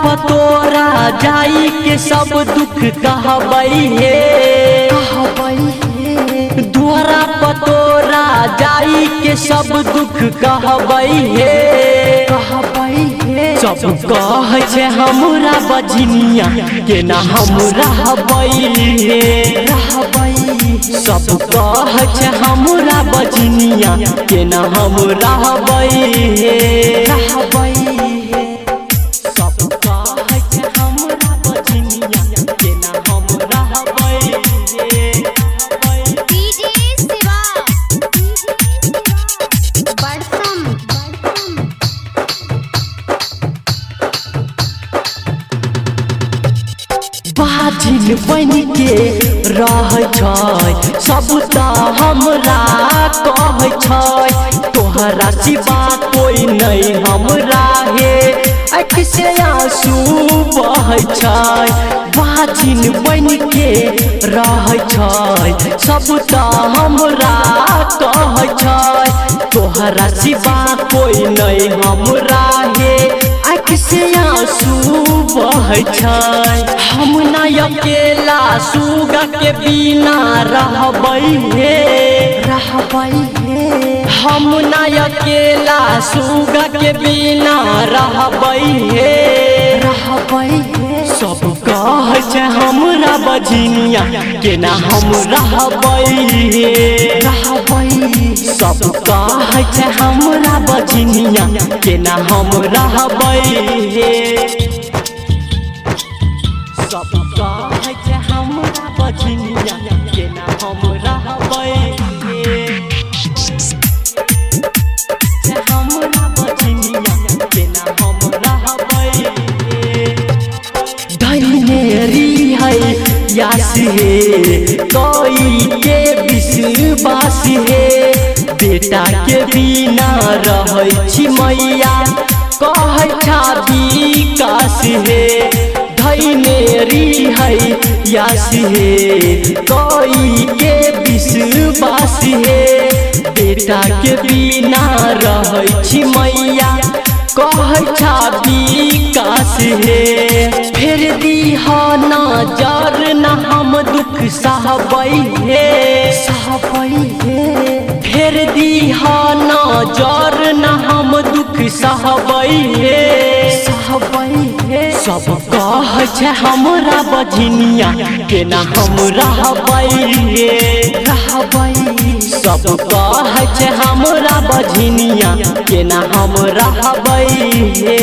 पतोरा जाई के सब दुख कहबई हे दुआरा पतोरा जाई के सब दुख कहबई हे सब कह छे हमरा बजनिया के ना हम रहबई हे सब कह छे हमरा बजनिया के ना हम रहबई हे सब कह छे हमरा बजनिया के ना हम रहबई हे बाजिन बन के रह सब ता हमरा कह तोहरा सिवा कोई नहीं हमरा हे आँख से आंसू बह बाजिन बन के रह सब ता हमरा कह तोहरा सिवा कोई नहीं हमरा हे आँख से आंसू बह हम ना अकेला सुगा के बिना रहबई हे हम ना अकेला सुगा के बिना रहबई हे सब कह छे हमरा बजनिया के ना हम रहबई हे सब कह छे हमरा बजनिया के ना हम रहबई हे सब कह छे हमरा बजनिया के ना हम रहबई हे हमरा बजनिया के ना हम रहबई हे धैर्य है यास हे कोई के विश्वास हे बेटा के बिना रहै छी मैया कह विकास हे धैर्य है यास हे कोई के विश्वास हे बेटा के बिना रहै छी मैया कह विकास हे फेर दीह नजर न हम दुख सहबई हे फेर दीह नजर न हम दुख सहबई हे सब कह छे हमरा बजनिया के ना हम रहबई हे सब कह छे हमरा बजनिया के ना हम रहबई हे।